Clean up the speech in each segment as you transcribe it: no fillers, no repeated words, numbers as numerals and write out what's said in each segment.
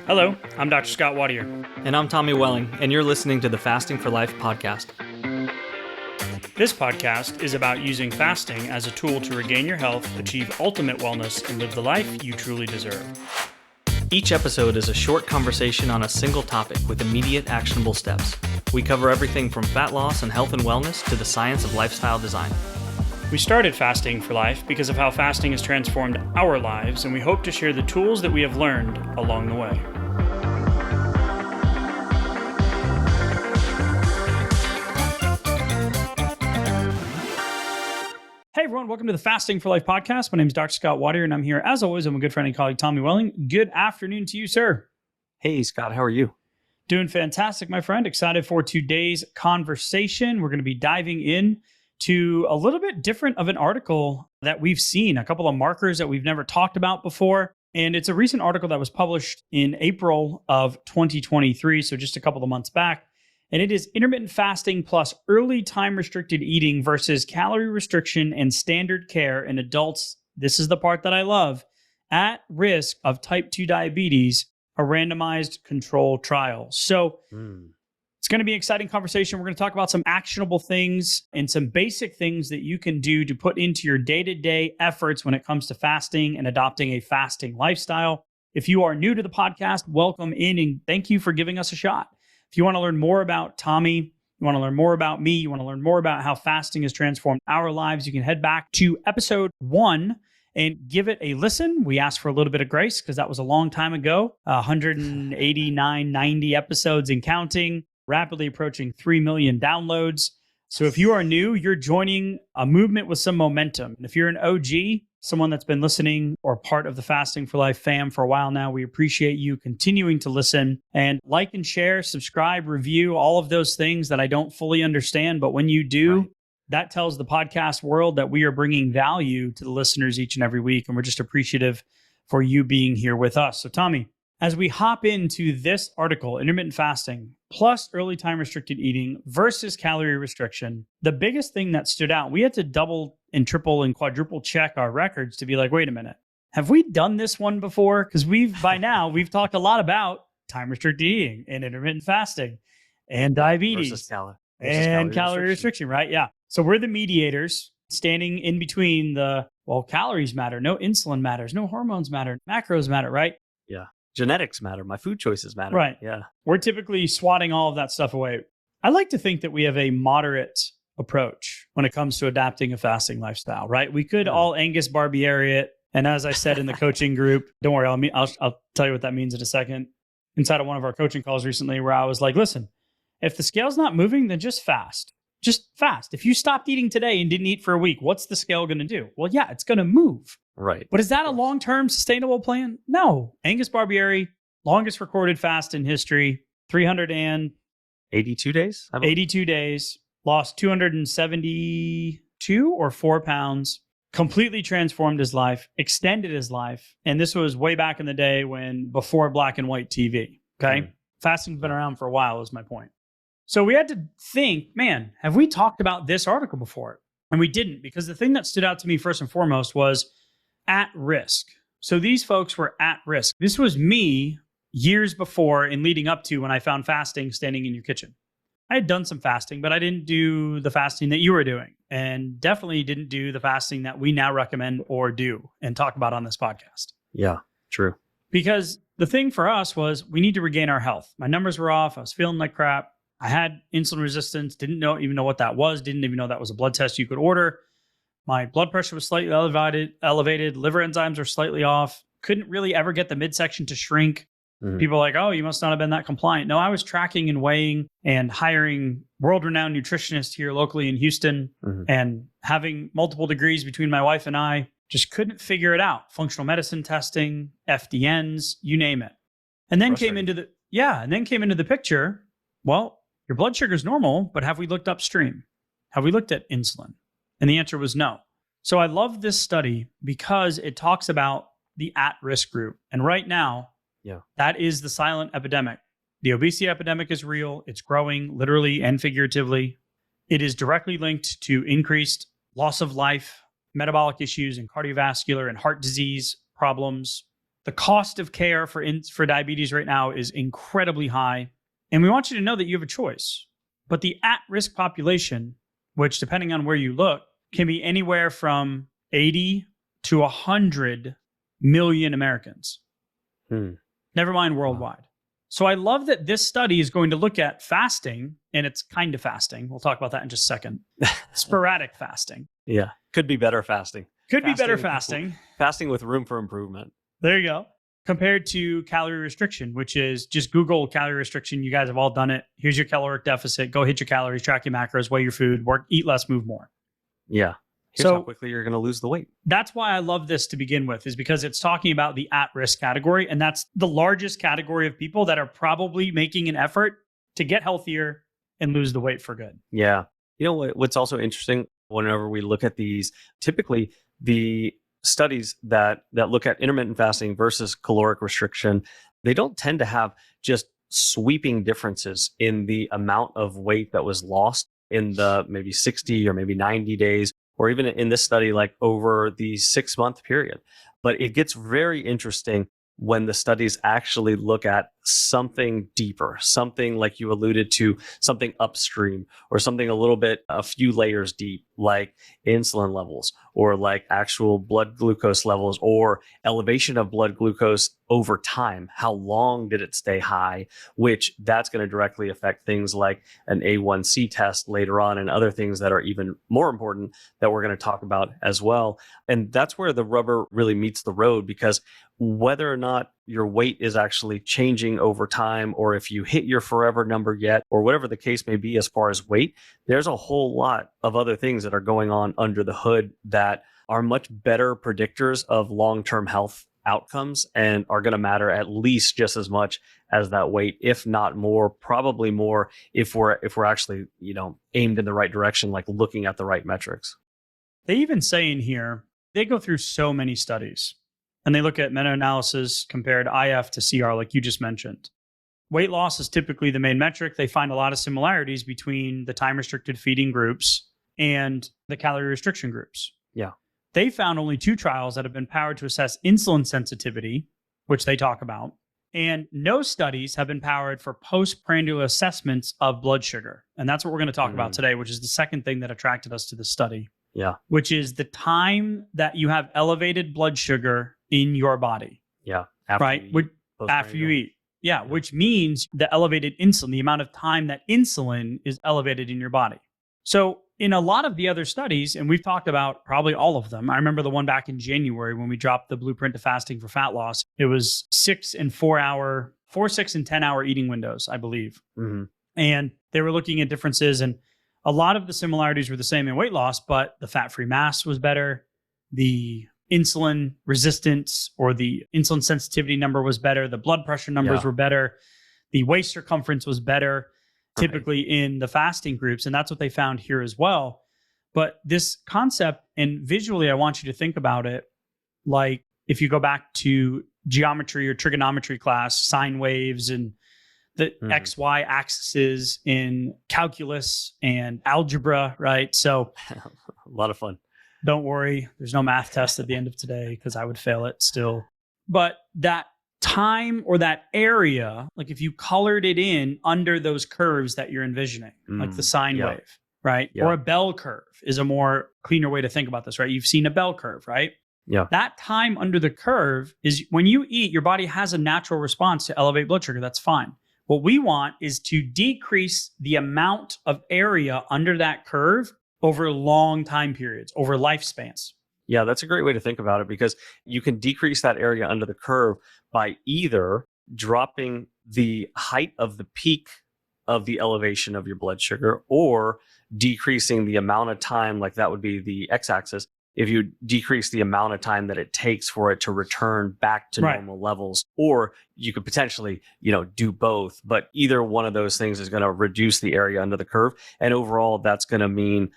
Hello, I'm Dr. Scott Wadier. And I'm Tommy Welling, and you're listening to the Fasting for Life podcast. This podcast is about using fasting as a tool to regain your health, achieve ultimate wellness, and live the life you truly deserve. Each episode is a short conversation on a single topic with immediate actionable steps. We cover everything from fat loss and health and wellness to the science of lifestyle design. We started Fasting for Life because of how fasting has transformed our lives, and we hope to share the tools that we have learned along the way. Hey everyone, welcome to the Fasting for Life podcast. My name is Dr. Scott Wadier, and I'm here as always with my good friend and colleague Tommy Welling. Good afternoon to you, sir. Hey Scott, how are you? Doing fantastic, my friend. Excited for today's conversation. We're going to be diving in to a little bit different of an article that we've seen, a couple of markers that we've never talked about before. And it's a recent article that was published in April of 2023, so just a couple of months back. And it is intermittent fasting plus early time restricted eating versus calorie restriction and standard care in adults. This is the part that I love. At risk of type 2 diabetes, a randomized control trial. So it's going to be an exciting conversation. We're going to talk about some actionable things and some basic things that you can do to put into your day-to-day efforts when it comes to fasting and adopting a fasting lifestyle. If you are new to the podcast, welcome in and thank you for giving us a shot. If you want to learn more about Tommy, you want to learn more about me, you want to learn more about how fasting has transformed our lives, you can head back to episode 1 and give it a listen. We asked for a little bit of grace because that was a long time ago, 189, 90 episodes and counting, rapidly approaching 3 million downloads. So if you are new, you're joining a movement with some momentum. And if you're an OG, someone that's been listening or part of the Fasting for Life fam for a while now, we appreciate you continuing to listen and like and share, subscribe, review, all of those things that I don't fully understand. But when you do, that tells the podcast world that we are bringing value to the listeners each and every week. And we're just appreciative for you being here with us. So Tommy, as we hop into this article, intermittent fasting plus early time restricted eating versus calorie restriction, the biggest thing that stood out, we had to double and triple and quadruple check our records to be like, wait a minute, have we done this one before? Because by now we've talked a lot about time restricted eating and intermittent fasting and diabetes Versus calorie restriction, right? Yeah. So we're the mediators standing in between calories matter, no insulin matters, no hormones matter, macros matter, right? Yeah. Genetics matter. My food choices matter. Right. Yeah. We're typically swatting all of that stuff away. I like to think that we have a moderate approach when it comes to adapting a fasting lifestyle, right? We could all Angus Barbieri it. And as I said in the coaching group, don't worry, I'll tell you what that means in a second. Inside of one of our coaching calls recently where I was like, listen, if the scale's not moving, then just fast. Just fast. If you stopped eating today and didn't eat for a week, what's the scale going to do? Well, yeah, it's going to move. Right. But is that a long-term sustainable plan? No. Angus Barbieri, longest recorded fast in history, 382 days? 82 days, lost 272 or 4 pounds, completely transformed his life, extended his life. And this was way back in the day before black and white TV. Okay. Fasting's been around for a while is my point. So we had to think, man, have we talked about this article before? And we didn't, because the thing that stood out to me first and foremost was at risk. So these folks were at risk. This was me years before and leading up to when I found fasting standing in your kitchen. I had done some fasting, but I didn't do the fasting that you were doing, and definitely didn't do the fasting that we now recommend or do and talk about on this podcast. Yeah, true. Because the thing for us was we need to regain our health. My numbers were off. I was feeling like crap. I had insulin resistance, didn't even know what that was, didn't even know that was a blood test you could order. My blood pressure was slightly elevated, liver enzymes were slightly off, couldn't really ever get the midsection to shrink. People are like, oh, you must not have been that compliant. No, I was tracking and weighing and hiring world-renowned nutritionists here locally in Houston and having multiple degrees between my wife and I. Just couldn't figure it out. Functional medicine testing, FDNs, you name it. And then came into the picture, well, your blood sugar is normal, but have we looked upstream? Have we looked at insulin? And the answer was no. So I love this study because it talks about the at-risk group. And right now, that is the silent epidemic. The obesity epidemic is real. It's growing literally and figuratively. It is directly linked to increased loss of life, metabolic issues, and cardiovascular and heart disease problems. The cost of care for diabetes right now is incredibly high. And we want you to know that you have a choice. But the at-risk population, which depending on where you look, can be anywhere from 80 to 100 million Americans. Never mind worldwide. So I love that this study is going to look at fasting, and it's kind of fasting. We'll talk about that in just a second. Sporadic fasting. Yeah. Could be better fasting. Could be better fasting. Fasting with room for improvement. There you go. Compared to calorie restriction, which is just Google calorie restriction. You guys have all done it. Here's your caloric deficit. Go hit your calories, track your macros, weigh your food, work, eat less, move more. Yeah. Here's how quickly you're going to lose the weight. That's why I love this to begin with, is because it's talking about the at-risk category. And that's the largest category of people that are probably making an effort to get healthier and lose the weight for good. Yeah. You know what's also interesting, whenever we look at these, typically the studies that look at intermittent fasting versus caloric restriction, they don't tend to have just sweeping differences in the amount of weight that was lost in the maybe 60 or maybe 90 days, or even in this study, like over the 6-month period. But it gets very interesting when the studies actually look at something deeper, something like you alluded to, something upstream, or something a few layers deep, like insulin levels, or like actual blood glucose levels, or elevation of blood glucose over time. How long did it stay high? Which that's going to directly affect things like an A1C test later on, and other things that are even more important that we're going to talk about as well. And that's where the rubber really meets the road, because whether or not your weight is actually changing over time, or if you hit your forever number yet, or whatever the case may be as far as weight, there's a whole lot of other things that are going on under the hood that are much better predictors of long-term health outcomes, and are going to matter at least just as much as that weight, if not more, probably more, if we're actually, aimed in the right direction, like looking at the right metrics. They even say in here, they go through so many studies. And they look at meta-analysis compared IF to CR, like you just mentioned. Weight loss is typically the main metric. They find a lot of similarities between the time-restricted feeding groups and the calorie restriction groups. Yeah. They found only 2 trials that have been powered to assess insulin sensitivity, which they talk about. And no studies have been powered for postprandial assessments of blood sugar. And that's what we're going to talk about today, which is the second thing that attracted us to this study. Yeah. Which is the time that you have elevated blood sugar in your body. Yeah. After you eat. Yeah. Which means the elevated insulin, the amount of time that insulin is elevated in your body. So in a lot of the other studies, and we've talked about probably all of them. I remember the one back in January when we dropped the blueprint to fasting for fat loss. It was 6 and 10 hour eating windows, I believe. Mm-hmm. And they were looking at differences, and a lot of the similarities were the same in weight loss, but the fat-free mass was better. The insulin resistance or the insulin sensitivity number was better. The blood pressure numbers were better. The waist circumference was better, typically in the fasting groups. And that's what they found here as well. But this concept, and visually, I want you to think about it like if you go back to geometry or trigonometry class, sine waves and the XY axes in calculus and algebra, right? So a lot of fun. Don't worry, there's no math test at the end of today because I would fail it still. But that time or that area, like if you colored it in under those curves that you're envisioning, like the sine wave, right? Or a bell curve is a more cleaner way to think about this, right? You've seen a bell curve, right? Yeah. That time under the curve is when you eat, your body has a natural response to elevate blood sugar. That's fine. What we want is to decrease the amount of area under that curve over long time periods, over lifespans. Yeah, that's a great way to think about it, because you can decrease that area under the curve by either dropping the height of the peak of the elevation of your blood sugar, or decreasing the amount of time, like that would be the x-axis, if you decrease the amount of time that it takes for it to return back to normal levels. Or you could potentially, do both, but either one of those things is going to reduce the area under the curve. And overall, that's going to mean,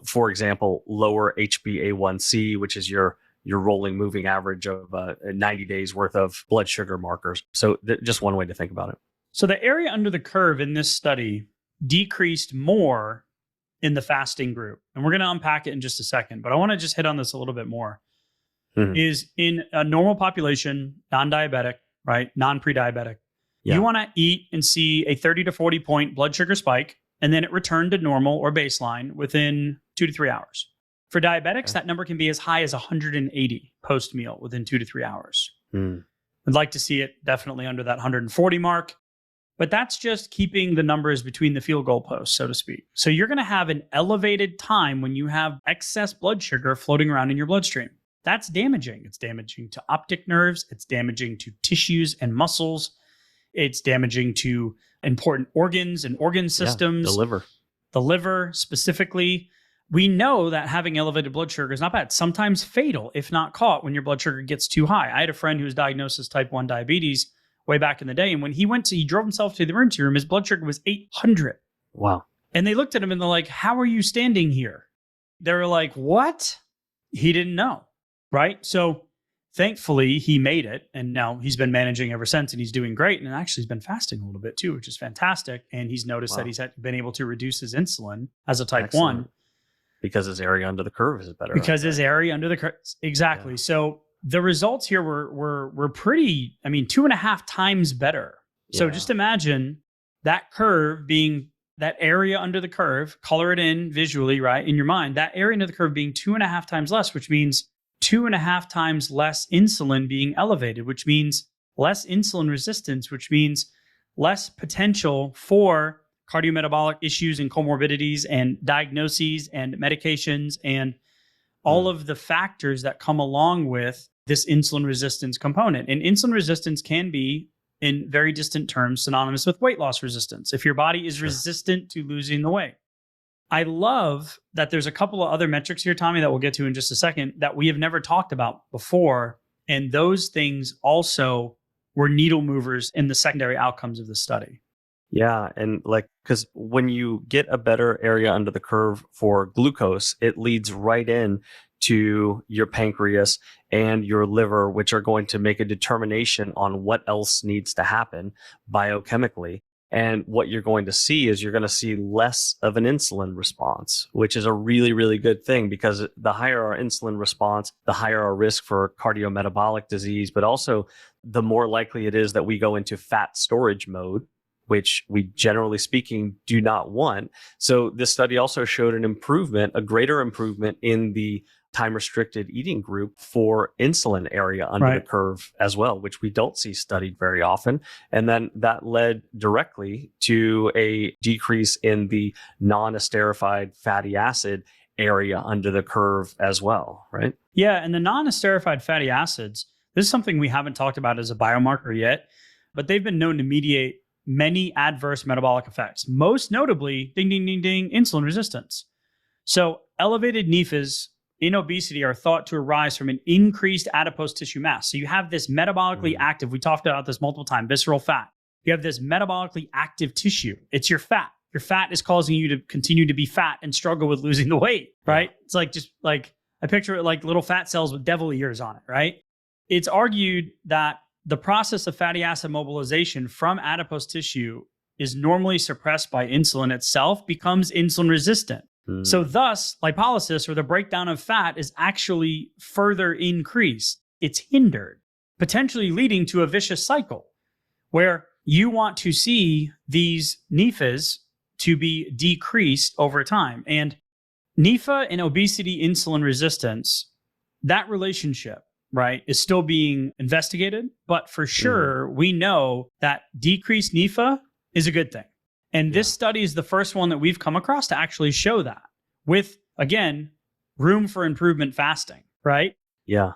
for example, lower HbA1c, which is your rolling moving average of 90 days worth of blood sugar markers. So just one way to think about it. So the area under the curve in this study decreased more in the fasting group. And we're going to unpack it in just a second, but I want to just hit on this a little bit more. Mhm. is in a normal population, non-diabetic, right? Non-pre-diabetic. Yeah. You want to eat and see a 30 to 40 point blood sugar spike, and then it returned to normal or baseline within 2 to 3 hours. For diabetics, Okay. that number can be as high as 180 post meal within 2 to 3 hours. Mm. I'd like to see it definitely under that 140 mark, but that's just keeping the numbers between the field goal posts, so to speak. So you're going to have an elevated time when you have excess blood sugar floating around in your bloodstream. That's damaging. It's damaging to optic nerves, it's damaging to tissues and muscles, it's damaging to important organs and organ systems. Yeah, the liver specifically. We know that having elevated blood sugar is not bad, sometimes fatal if not caught when your blood sugar gets too high. I had a friend who was diagnosed as type 1 diabetes way back in the day. And when he drove himself to the emergency room, his blood sugar was 800. Wow. And they looked at him and they're like, "How are you standing here?" They were like, "What?" He didn't know. Right. So thankfully he made it. And now he's been managing ever since and he's doing great. And actually he's been fasting a little bit too, which is fantastic. And he's noticed that he's been able to reduce his insulin as a type 1. Because his area under the curve is better. Because his area under the curve. Exactly. Yeah. So the results here were pretty, 2.5 times better. So just imagine that curve being that area under the curve, color it in visually, right? In your mind, that area under the curve being 2.5 times less, which means 2.5 times less insulin being elevated, which means less insulin resistance, which means less potential for cardiometabolic issues and comorbidities and diagnoses and medications and all of the factors that come along with this insulin resistance component. And insulin resistance can be, in very distant terms, synonymous with weight loss resistance. If your body is resistant to losing the weight. I love that there's a couple of other metrics here, Tommy, that we'll get to in just a second that we have never talked about before. And those things also were needle movers in the secondary outcomes of the study. Yeah. And because when you get a better area under the curve for glucose, it leads right in to your pancreas and your liver, which are going to make a determination on what else needs to happen biochemically. And what you're going to see is you're going to see less of an insulin response, which is a really, really good thing because the higher our insulin response, the higher our risk for cardiometabolic disease, but also the more likely it is that we go into fat storage mode, which we generally speaking do not want. So this study also showed a greater improvement in the time-restricted eating group for insulin area under the curve as well, which we don't see studied very often. And then that led directly to a decrease in the non-esterified fatty acid area under the curve as well, right? Yeah, and the non-esterified fatty acids, this is something we haven't talked about as a biomarker yet, but they've been known to mediate many adverse metabolic effects, most notably, ding, ding, ding, ding, insulin resistance. So elevated NEFAs in obesity are thought to arise from an increased adipose tissue mass. So you have this metabolically active, we talked about this multiple times, visceral fat. You have this metabolically active tissue. It's your fat. Your fat is causing you to continue to be fat and struggle with losing the weight, right? Yeah. It's like I picture it like little fat cells with devil ears on it, right? It's argued that the process of fatty acid mobilization from adipose tissue is normally suppressed by insulin itself, becomes insulin resistant. So thus, lipolysis, or the breakdown of fat, is actually further increased. It's hindered, potentially leading to a vicious cycle where you want to see these NEFAs to be decreased over time. And NEFA and obesity insulin resistance, that relationship, right, is still being investigated. But for sure, we know that decreased NEFA is a good thing. And this study is the first one that we've come across to actually show that with, again, room for improvement fasting, right? Yeah.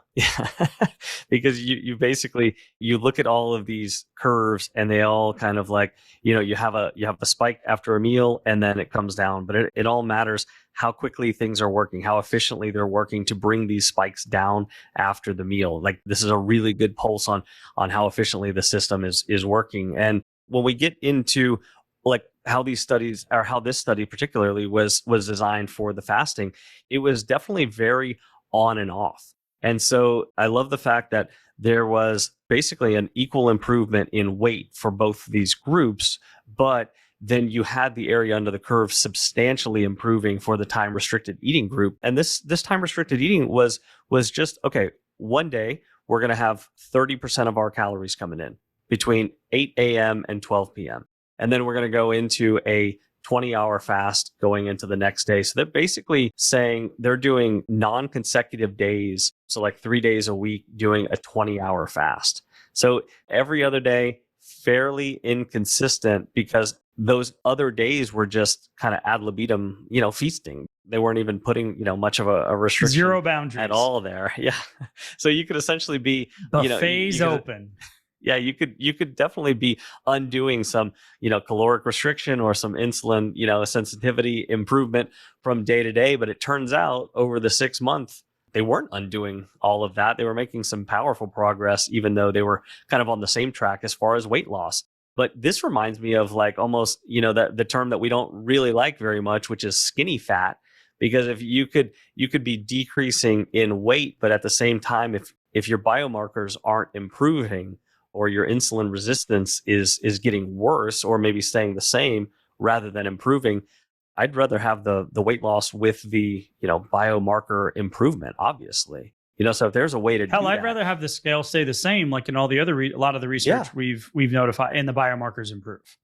Because you basically, you look at all of these curves and they all kind of like, you have a spike after a meal and then it comes down, but it all matters how quickly things are working, how efficiently they're working to bring these spikes down after the meal. Like this is a really good pulse on how efficiently the system is working. And when we get into like how these studies, or how this study particularly was designed for the fasting, it was definitely very on and off. And so I love the fact that there was basically an equal improvement in weight for both these groups, but then you had the area under the curve substantially improving for the time restricted eating group. And this time restricted eating was just, okay, one day we're going to have 30% of our calories coming in between 8 a.m. and 12 p.m. And then we're going to go into a 20-hour fast going into the next day. So they're basically saying they're doing non-consecutive days. So like 3 days a week doing a 20-hour fast. So every other day, fairly inconsistent, because those other days were just kind of ad libitum, feasting. They weren't even putting, much of a restriction. Zero boundaries at all there. Yeah. So you could essentially be, buffets open. Yeah, you could definitely be undoing some, caloric restriction or some insulin, sensitivity improvement from day to day. But it turns out over the 6 month, they weren't undoing all of that. They were making some powerful progress, even though they were kind of on the same track as far as weight loss. But this reminds me of like almost, the term that we don't really like very much, which is skinny fat. Because if you could be decreasing in weight, but at the same time, if your biomarkers aren't improving, or your insulin resistance is getting worse, or maybe staying the same rather than improving, I'd rather have the weight loss with the biomarker improvement, obviously. So if there's a way to Hell, I'd rather have the scale stay the same, like in all the other a lot of the research we've notified, and the biomarkers improve.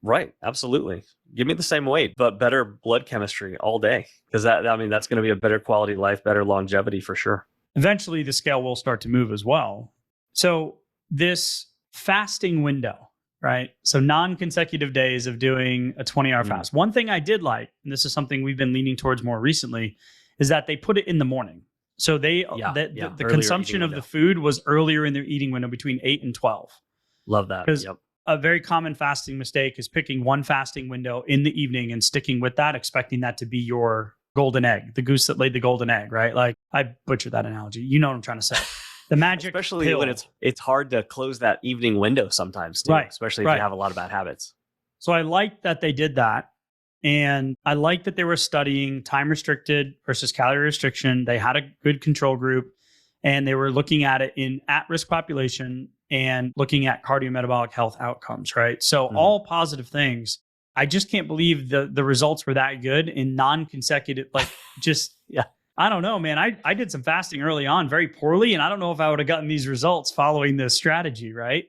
Right, absolutely. Give me the same weight, but better blood chemistry all day, because that's going to be a better quality of life, better longevity for sure. Eventually, the scale will start to move as well. So this fasting window, right? So non-consecutive days of doing a 20-hour fast. One thing I did like, and this is something we've been leaning towards more recently, is that they put it in the morning. So the consumption of the food was earlier in their eating window, between 8 and 12. Love that. Because a very common fasting mistake is picking one fasting window in the evening and sticking with that, expecting that to be your golden egg, the goose that laid the golden egg, right? Like, I butchered that analogy. You know what I'm trying to say. The magic especially pill. When it's hard to close that evening window sometimes too, right, especially if you have a lot of bad habits. So I like that they did that. And I like that they were studying time restricted versus calorie restriction. They had a good control group, and they were looking at it in at-risk population and looking at cardiometabolic health outcomes, right? So all positive things. I just can't believe the results were that good in non-consecutive, I don't know, man. I did some fasting early on very poorly, and I don't know if I would have gotten these results following this strategy, right?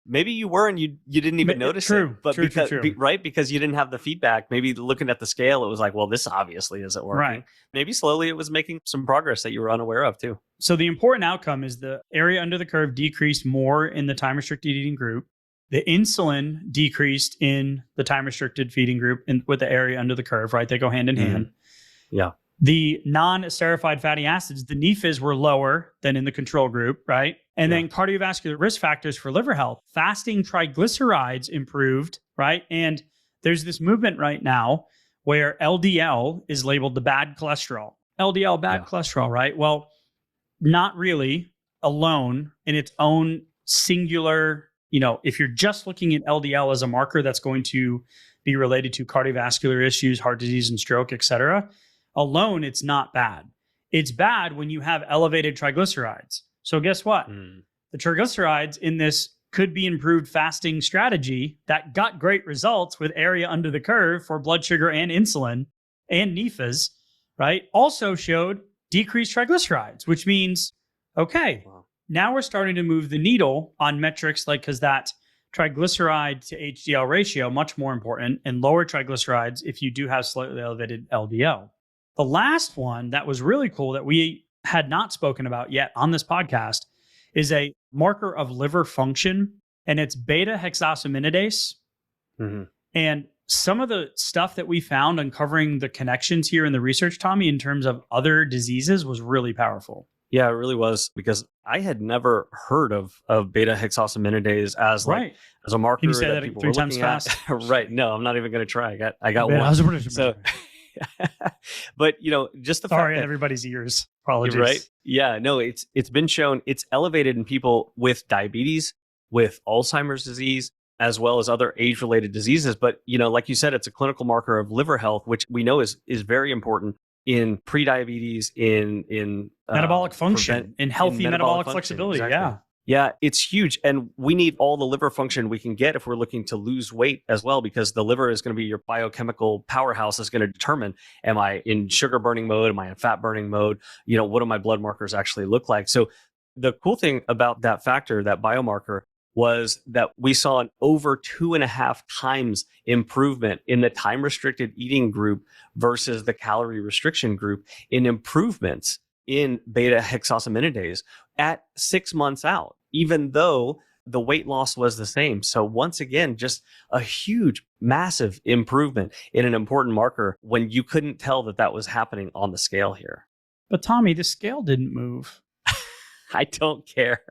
Maybe you were and you didn't even notice it. But because you didn't have the feedback, maybe looking at the scale, it was like, well, this obviously isn't working. Right. Maybe slowly it was making some progress that you were unaware of too. So the important outcome is the area under the curve decreased more in the time-restricted eating group. The insulin decreased in the time-restricted feeding group with the area under the curve, right? They go hand in hand. Yeah. The non-esterified fatty acids, the NEFAs, were lower than in the control group, right? And then cardiovascular risk factors for liver health, fasting triglycerides improved, right? And there's this movement right now where LDL is labeled the bad cholesterol. LDL, bad cholesterol, right? Well, not really alone in its own singular, if you're just looking at LDL as a marker that's going to be related to cardiovascular issues, heart disease and stroke, et cetera, alone, it's not bad. It's bad when you have elevated triglycerides. So guess what? The triglycerides in this could be improved fasting strategy that got great results with area under the curve for blood sugar and insulin and NEFAs, right? Also showed decreased triglycerides, which means, now we're starting to move the needle on metrics because that triglyceride to HDL ratio, much more important, and lower triglycerides if you do have slightly elevated LDL. The last one that was really cool that we had not spoken about yet on this podcast is a marker of liver function, and it's beta hexosaminidase. And some of the stuff that we found uncovering the connections here in the research, Tommy, in terms of other diseases was really powerful. Yeah, it really was, because I had never heard of beta hexosaminidase as as a marker. Can you say that people 3 were times looking fast? At. Right. No, I'm not even going to try. I got one. So, but just the sorry fact that everybody's ears. Apologies. Right. Yeah. No, it's been shown it's elevated in people with diabetes, with Alzheimer's disease, as well as other age-related diseases. But like you said, it's a clinical marker of liver health, which we know is very important in prediabetes, in metabolic function, in healthy metabolic flexibility. Exactly. Yeah, it's huge. And we need all the liver function we can get if we're looking to lose weight as well, because the liver is going to be your biochemical powerhouse. Is going to determine, am I in sugar burning mode? Am I in fat burning mode? What do my blood markers actually look like? So The cool thing about that factor, that biomarker, was that we saw an over 2.5 times improvement in the time restricted eating group versus the calorie restriction group in improvements in beta hexosaminidase at 6 months out, even though the weight loss was the same. So once again, just a huge, massive improvement in an important marker when you couldn't tell that that was happening on the scale here. But Tommy, the scale didn't move. I don't care.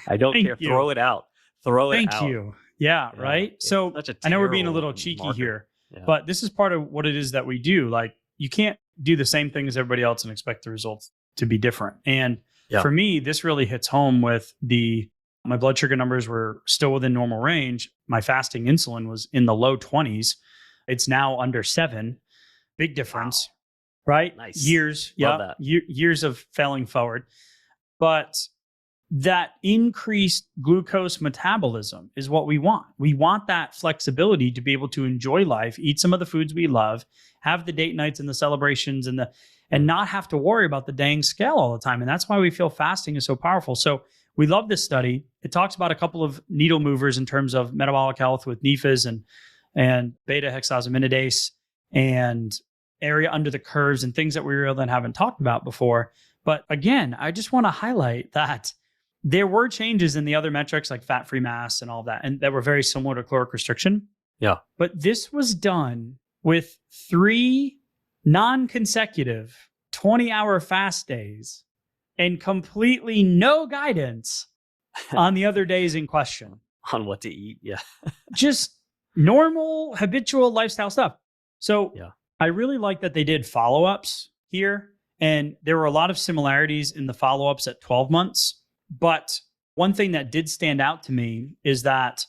I don't Thank care. you. Throw it out. Throw it out. Thank you. Yeah, right. It's So such a I know we're being a little terrible cheeky marker. here, Yeah. but this is part of what it is that we do. Like, you can't do the same thing as everybody else and expect the results to be different. And Yeah. for me, this really hits home with my blood sugar numbers were still within normal range. My fasting insulin was in the low 20s. It's now under 7. Big difference, right? Nice. Years. Love Yeah. that. Years of failing forward. But that increased glucose metabolism is what we want. We want that flexibility to be able to enjoy life, eat some of the foods we love, have the date nights and the celebrations and not have to worry about the dang scale all the time. And that's why we feel fasting is so powerful. So we love this study. It talks about a couple of needle movers in terms of metabolic health with NEFAs and beta hexosaminidase and area under the curves and things that we really haven't talked about before. But again, I just want to highlight that there were changes in the other metrics like fat-free mass and all that, and that were very similar to caloric restriction. Yeah. But this was done with 3 non-consecutive 20-hour fast days and completely no guidance on the other days in question. On what to eat. Yeah. Just normal, habitual lifestyle stuff. So Yeah. I really like that they did follow-ups here. And there were a lot of similarities in the follow-ups at 12 months. But one thing that did stand out to me is that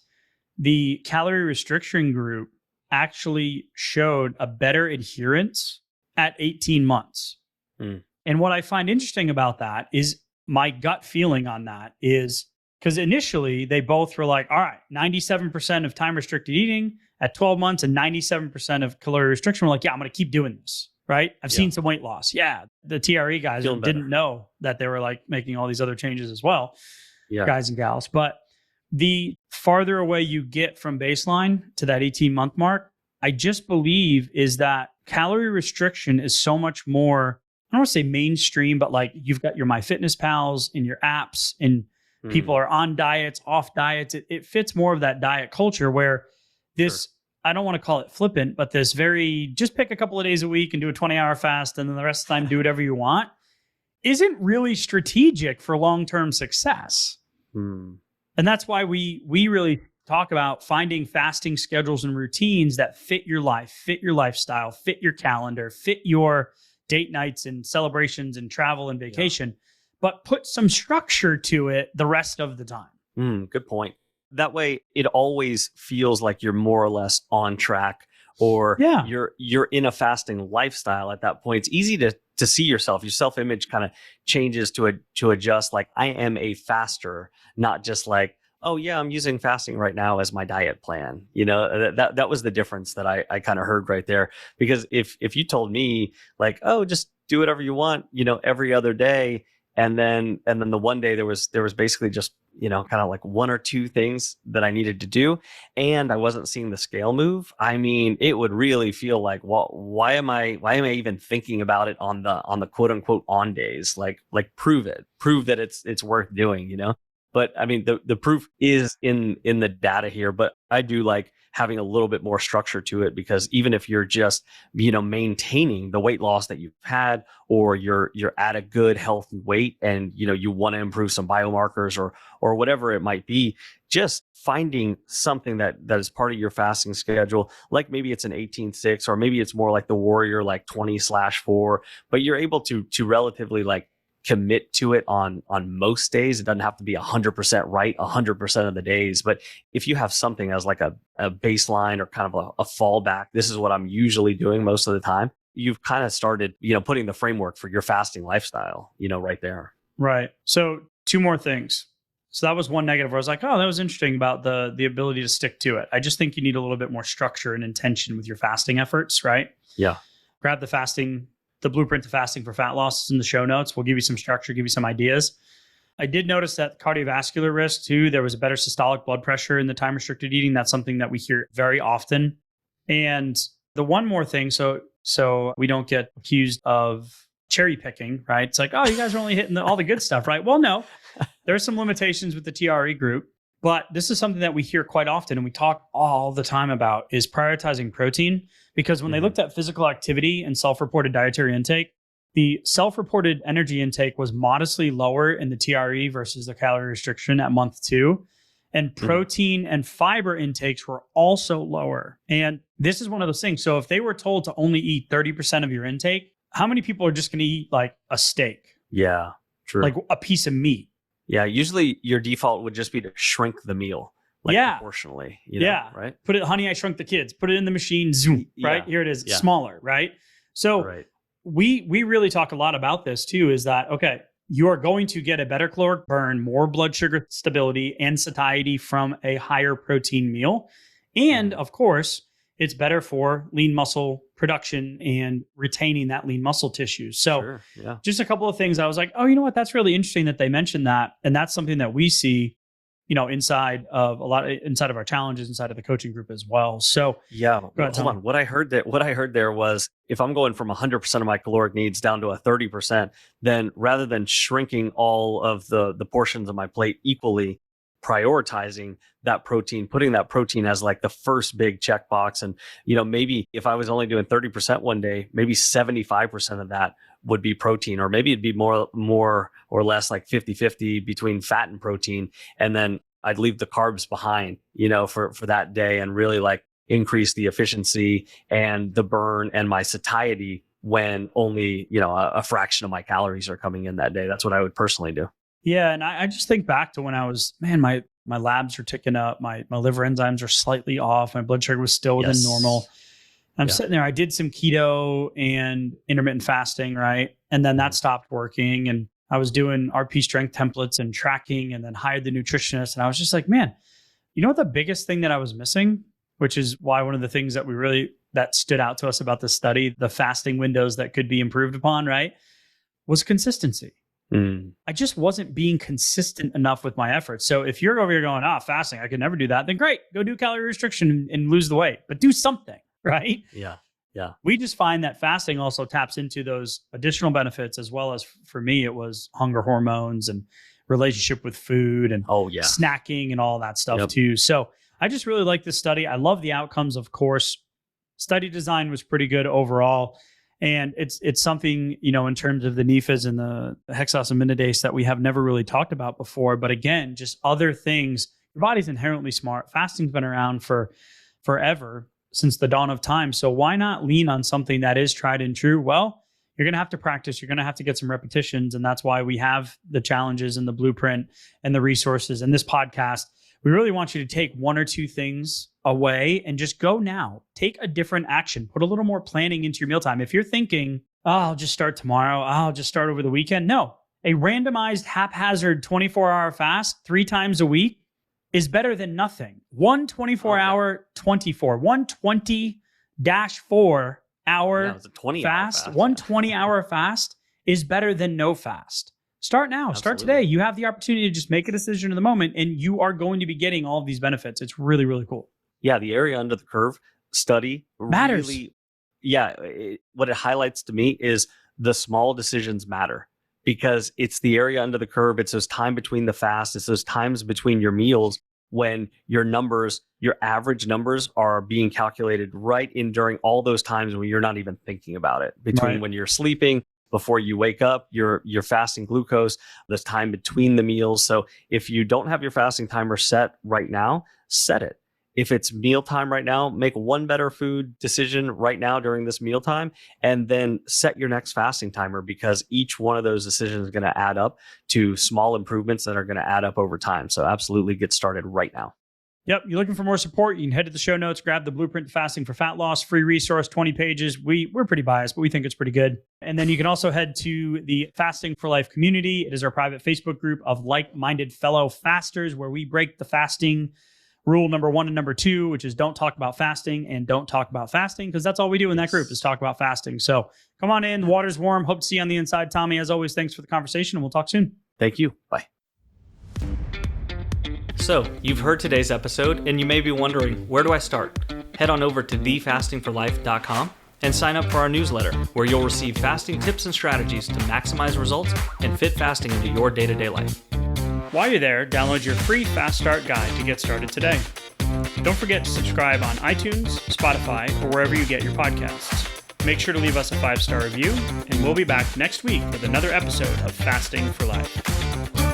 the calorie restriction group actually showed a better adherence at 18 months. Mm. And what I find interesting about that is my gut feeling on that is because initially they both were like, all right, 97% of time restricted eating at 12 months and 97% of calorie restriction. We're like, yeah, I'm going to keep doing this. Right. I've seen some weight loss. Yeah. The TRE guys Feeling didn't better. know that they were like making all these other changes as well. Yeah. Guys and gals. But the farther away you get from baseline to that 18-month mark, I just believe is that calorie restriction is so much more, I don't want to say mainstream, but like you've got your MyFitnessPals and your apps and people are on diets, off diets. It fits more of that diet culture where this, Sure. I don't want to call it flippant, but this very just pick a couple of days a week and do a 20-hour fast and then the rest of the time do whatever you want isn't really strategic for long-term success. Mm. And that's why we really talk about finding fasting schedules and routines that fit your life, fit your lifestyle, fit your calendar, fit your date nights and celebrations and travel and vacation, but put some structure to it the rest of the time. Good point. That way, it always feels like you're more or less on track, or you're in a fasting lifestyle at that point. It's easy to see yourself. Your self-image kind of changes to adjust. Like, I am a faster, not just like, oh yeah, I'm using fasting right now as my diet plan. You know, that was the difference that I kind of heard right there. Because if you told me like, oh, just do whatever you want, you know, every other day, and then the one day there was basically just, you know, kind of like 1 or 2 things that I needed to do, and I wasn't seeing the scale move. I mean, it would really feel like, well, why am I even thinking about it on the quote unquote on days? Like prove that it's worth doing, you know? But I mean, the proof is in the data here, but I do like having a little bit more structure to it, because even if you're just, you know, maintaining the weight loss that you've had, or you're at a good healthy weight and, you know, you want to improve some biomarkers or whatever it might be, just finding something that is part of your fasting schedule, like maybe it's an 18-6, or maybe it's more like the Warrior, like 20/4, but you're able to relatively like commit to it on most days. It doesn't have to be 100% right 100% of the days, but if you have something as like a baseline or kind of a fallback, this is what I'm usually doing most of the time, you've kind of started, you know, putting the framework for your fasting lifestyle, you know, right there. Right. So 2 more things. So that was one negative where I was like, oh, that was interesting about the ability to stick to it. I just think you need a little bit more structure and intention with your fasting efforts, right? Yeah. Grab the blueprint to fasting for fat loss in the show notes. We'll give you some structure, give you some ideas. I did notice that cardiovascular risk too. There was a better systolic blood pressure in the time restricted eating. That's something that we hear very often. And the one more thing, so we don't get accused of cherry picking, right? It's like, oh, you guys are only hitting all the good stuff, right? Well, no, there are some limitations with the TRE group, but this is something that we hear quite often and we talk all the time about is prioritizing protein, because when they looked at physical activity and self-reported dietary intake, the self-reported energy intake was modestly lower in the TRE versus the calorie restriction at month 2. And protein and fiber intakes were also lower. And this is one of those things. So if they were told to only eat 30% of your intake, how many people are just going to eat like a steak? Yeah, true. Like a piece of meat? Yeah, usually your default would just be to shrink the meal. Proportionally. Right? Put it, honey, I shrunk the kids. Put it in the machine, zoom, right? Here it is, smaller, right? So we really talk a lot about this too, is that, okay, you are going to get a better caloric burn, more blood sugar stability and satiety from a higher protein meal. And of course, it's better for lean muscle production and retaining that lean muscle tissue. So just a couple of things I was like, oh, you know what? That's really interesting that they mentioned that. And that's something that we see, inside of our challenges, inside of the coaching group as well. So hold on. What I heard there was, if I'm going from 100% of my caloric needs down to a 30%, then rather than shrinking all of the portions of my plate equally, prioritizing that protein, putting that protein as like the first big checkbox. And, maybe if I was only doing 30% one day, maybe 75% of that would be protein, or maybe it'd be more or less like 50-50 between fat and protein. And then I'd leave the carbs behind, for that day, and really like increase the efficiency and the burn and my satiety when only, a fraction of my calories are coming in that day. That's what I would personally do. Yeah. And I just think back to when I was, my labs are ticking up. My liver enzymes are slightly off. My blood sugar was still within normal. I'm sitting there. I did some keto and intermittent fasting, right? And then that stopped working. And I was doing RP strength templates and tracking, and then hired the nutritionist. And I was just like, man, you know what the biggest thing that I was missing, which is why one of the things that stood out to us about this study, the fasting windows that could be improved upon, right, was consistency. I just wasn't being consistent enough with my efforts. So if you're over here going, fasting, I could never do that, then great, go do calorie restriction and lose the weight, but do something, right? Yeah. We just find that fasting also taps into those additional benefits, as well as for me, it was hunger hormones and relationship with food and snacking and all that stuff too. So I just really like this study. I love the outcomes, of course. Study design was pretty good overall. And it's something, in terms of the NEFAs and the hexosaminidase that we have never really talked about before. But again, just other things. Your body's inherently smart. Fasting's been around for forever, since the dawn of time. So why not lean on something that is tried and true? Well, you're going to have to practice. You're going to have to get some repetitions. And that's why we have the challenges and the blueprint and the resources and this podcast. We really want you to take one or two things away and just go now. Take a different action. Put a little more planning into your mealtime. If you're thinking, I'll just start tomorrow, I'll just start over the weekend. No, a randomized haphazard 24-hour fast 3 times a week is better than nothing. One 24-hour, 120-4 hour fast, 120-hour fast is better than no fast. Start now. Absolutely. Start today. You have the opportunity to just make a decision in the moment, and you are going to be getting all of these benefits. It's really, really cool. Yeah, the area under the curve study matters. What it highlights to me is the small decisions matter, because it's the area under the curve. It's those time between the fast. It's those times between your meals when your average numbers are being calculated right in during all those times when you're not even thinking about it. Between when you're sleeping, before you wake up, you're fasting glucose, this time between the meals. So if you don't have your fasting timer set right now, set it. If it's mealtime right now, make one better food decision right now during this mealtime, and then set your next fasting timer, because each one of those decisions is going to add up to small improvements that are going to add up over time. So absolutely get started right now. Yep. You're looking for more support, you can head to the show notes, grab the Blueprint to Fasting for Fat Loss, free resource, 20 pages. We're pretty biased, but we think it's pretty good. And then you can also head to the Fasting for Life community. It is our private Facebook group of like-minded fellow fasters, where we break the fasting rule number 1 and number 2, which is don't talk about fasting and don't talk about fasting, because that's all we do in that group is talk about fasting. So come on in. The water's warm. Hope to see you on the inside. Tommy, as always, thanks for the conversation, and we'll talk soon. Thank you. Bye. So, you've heard today's episode, and you may be wondering, where do I start? Head on over to thefastingforlife.com and sign up for our newsletter, where you'll receive fasting tips and strategies to maximize results and fit fasting into your day-to-day life. While you're there, download your free Fast Start guide to get started today. Don't forget to subscribe on iTunes, Spotify, or wherever you get your podcasts. Make sure to leave us a 5-star review, and we'll be back next week with another episode of Fasting for Life.